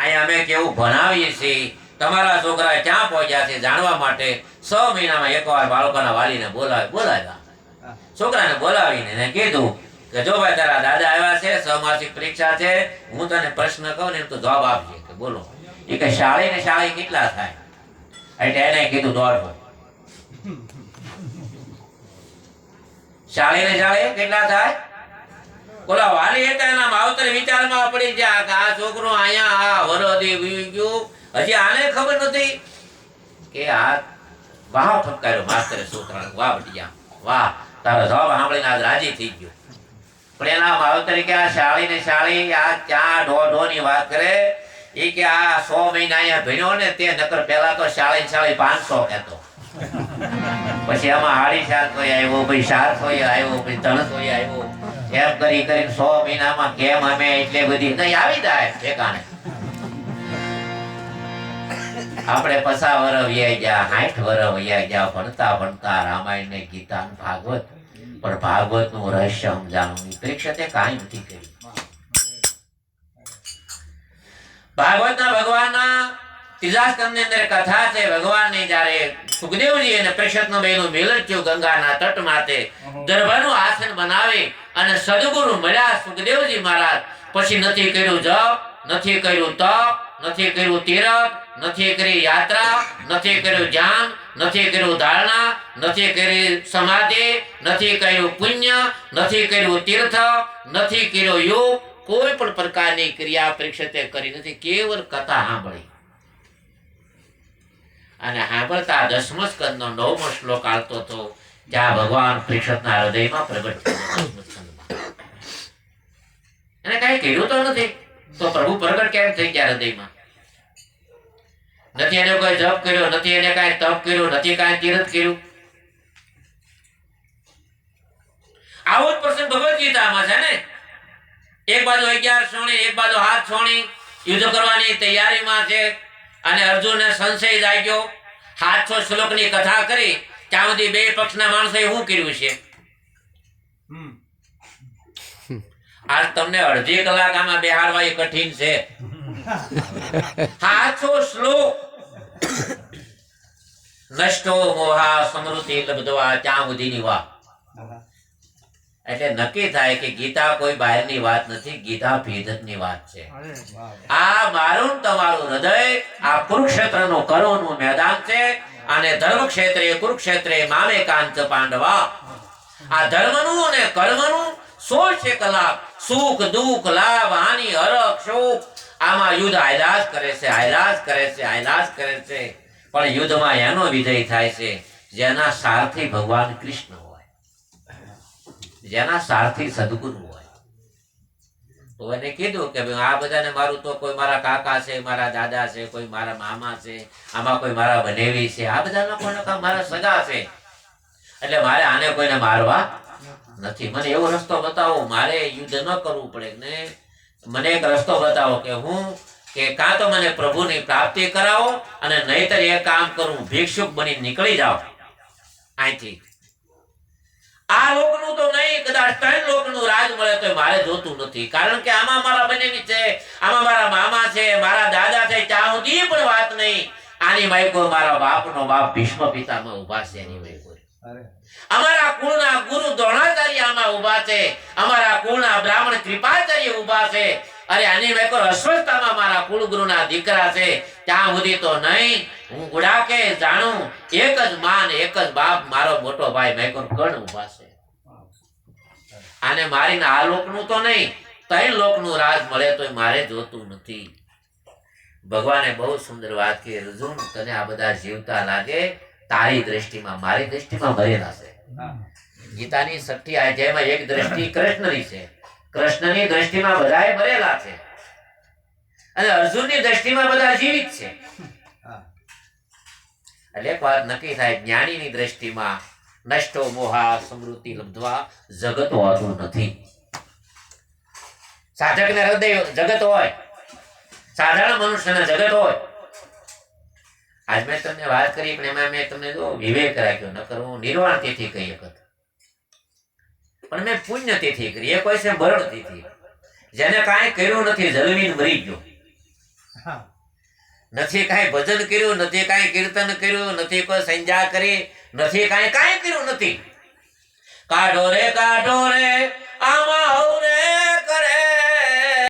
અહીંયા અમે કેવું ભણાવીએ છીએ, તમારા છોકરા ક્યાં પહોંચ્યા છે જાણવા માટે 6 મહિનામાં એકવાર બાળકોના વાલીને બોલાવ્યા. છોકરાને બોલાવીને એને કીધું કે જો ભાઈ તારા દાદા આવ્યા છે, 6 માસિક પરીક્ષા છે, હું તને પ્રશ્ન કહું ને તો જવાબ આપજે. કે બોલો. એ કે શાળી કેટલા થાય? એટલે એને કીધું 1.5. શાળી કેટલા થાય? બોલા વાલી હતા એના માવતર વિચારમાં પડી ગયા કે આ છોકરો અહીંયા આ વરદી વી ગયું, હજી આને ખબર નથી કે આ વાહ ફટકાર્યો માસ્તરે છોકરાને. વાહ બટિયા વાહ, તારો જવાબ સાંભળીને આજ રાજી થઈ ગયો. પણ એના માવતરે કે આ શાળી આ ક્યાં ઢોની વાત કરે? એ કે આ 100 મહિના અહીંયા ભણ્યો ને તે નકર પેલા તો શાળી 500 કહેતો, પછી આમાં 450 આવ્યો, પછી 400 આવ્યો, પછી 300 આવ્યો, એમ કરી 100 મહિનામાં કેમ અમે એટલે બધી નહીં આવી જાય ઠેકાણે. આપણે 50 વર્ષ વયા ગયા, 60 વર્ષ વયા ગયા, ભણતા રામાયણ ને ગીતા ભાગવત, પણ ભાગવત નું રહસ્ય સમજાવવાની પરીક્ષા તે કાંઈ નથી કરી. ભાગવતના ભગવાનના 3 સ્કંદની અંદર કથા છે. ભગવાનને જ્યારે સુખદેવજી અને પરીક્ષિતનો બેનો મિલન થયો ગંગાના તટ માથે, દરબારનું આસન બનાવી અને સદગુરુ મળ્યા સુખદેવજી મહારાજ. પછી નથી કર્યું જપ, નથી કર્યું તપ, નથી કર્યું તીર્થ, નથી કરી યાત્રા, નથી કર્યું ધ્યાન, નથી કર્યું ધારણા, નથી કરી સમાધિ, નથી કર્યું પુણ્ય, નથી કર્યું તીર્થ, નથી કર્યો યોગ, કોઈ પણ પ્રકારની ક્રિયા પરીક્ષિતે કરી નથી. કેવળ કથા સાંભળી અને સાંભળતા 10મો સ્કંદનો 9મો શ્લોક આવતો હતો ત્યાં ભગવાન પરીક્ષિતના હૃદયમાં પ્રગટ થયો. એને કઈ કર્યું તો નથી, તો પ્રભુ પ્રગટ કેમ થઈ ગયા હૃદયમાં? નથી એને કોઈ જપ કર્યો, નથી એને કઈ તપ કર્યું, નથી કઈ તીર્થ કર્યું. આવો જ પ્રસંગ ભગવદ ગીતામાં છે ને. એક બાજુ 11 સોણી, એક બાજુ 7 સોણી યુદ્ધ કરવાની તૈયારીમાં છે અને અર્જુનને સંશય જાગ્યો. 700 શ્લોકની કથા કરી ત્યાં સુધી બે પક્ષના માણસોએ શું કર્યું છે? આજ તમને અડધી કલાક આમાં બેહાડવા એ કઠિન છે. 700 શ્લોક નષ્ટો મોહા સમૃદ્ધિ લબ્ધવા ત્યાં સુધીની વાત. એટલે નક્કી થાય કે ગીતા કોઈ બહારની વાત નથી, ગીતા ભેદની વાત છે. આ મારું તમારું હૃદય આ કુરુક્ષેત્રનું કરોનું મેદાન છે અને ધર્મ ક્ષેત્રે કુરુક્ષેત્રે મામે કાંચ પાંડવા. આ ધર્મનું અને કર્મનું 16 કલાક સુખ દુઃખ લાભ હાનિ હરખ શોક આમાં યુદ્ધ હાયલાશ કરે છે. પણ યુદ્ધમાં એનો વિજય થાય છે જેના સારથી ભગવાન કૃષ્ણ હોય, જેના સારથી સદગુરુ હોય. તો એને કીધું કે આ બધાને મારું તો કોઈ મારા કાકા છે, મારા દાદા છે, કોઈ મારા મામા છે, આમાં કોઈ મારા બનેવી છે, આ બધાના કોઈ મારા સગા છે, એટલે મારે આને કોઈને મારવા નથી. મને એવો રસ્તો બતાવો, મારે યુદ્ધ ન કરવું પડે ને. મને એક રસ્તો બતાવો કે હું કે કાં તો મને પ્રભુની પ્રાપ્તિ કરાવો અને નહીતર એ કામ કરું, ભિક્ષુક બની નીકળી જાઓ અહીંથી. આ લોકનું તો નહીં, કદાચ 3 લોકનું રાજ મળે તો મારે જોતું નથી. કારણ કે આમાં મારા બનેવી છે, આમાં મારા મામા છે, મારા દાદા છે, ત્યાં સુધી પણ વાત નહીં. આની માયકો મારા બાપનો બાપ ભીષ્મ પિતામાં ઉભા છે. એની માયકો અમારા કુળના ગુરુ દ્રોણાચાર્ય આમાં ઉભા છે, અમારા કુળના બ્રાહ્મણ કૃપાચાર્ય ઉભા છે. અરે આની માયકો અશ્વત્થામાં મારા કુળ ગુરુના દીકરા છે. ત્યાં સુધી તો નહીં. હું ગુડાકે જાણું, એક જ માન એક જ બાપ મારો મોટો ભાઈ માયકો કણ ઉભા છે. આને મારીને આ લોકનું તો નહીં, 3 લોકનું રાજ મળે તો મારે જોતું નથી. ભગવાને બહુ સુંદર વાત કરી, અર્જુન તને આ બધા જીવતા લાગે, તારી દ્રષ્ટિમાં મારી દ્રષ્ટિમાં મરેલા છે. ગીતાની 6ઠ્ઠી અધ્યાયમાં એક દ્રષ્ટિ કૃષ્ણની છે. કૃષ્ણની દ્રષ્ટિમાં બધાએ મરેલા છે અને અર્જુનની દ્રષ્ટિમાં બધા જીવિત છે. એટલે એક વાત નક્કી થાય, જ્ઞાનીની દ્રષ્ટિમાં નષ્ટો મોહા સમૃદ્ધિ લબ્ધવા જગત હોતું નથી. સાધકને હૃદય જગત હોય, સાધારણ મનુષ્યને જગત હોય. આજ મેં તમને વાત કરી પણ એમાં મેં તમને જો વિવેક રાખ્યો, ન કરવું નિર્વાણ તિથિ કહી શકત, પણ મેં પુણ્ય તિથિ કરી. એ કોઈ છે મરણ તિથિ, જેને કાંઈ કર્યું નથી, જલવીને મરી ગયો. હા નથી કાંઈ ભજન કર્યું, નથી કાંઈ કીર્તન કર્યું, નથી કોઈ સંધ્યા કરી, નથી કાંઈ કર્યું નથી. કાઢો રે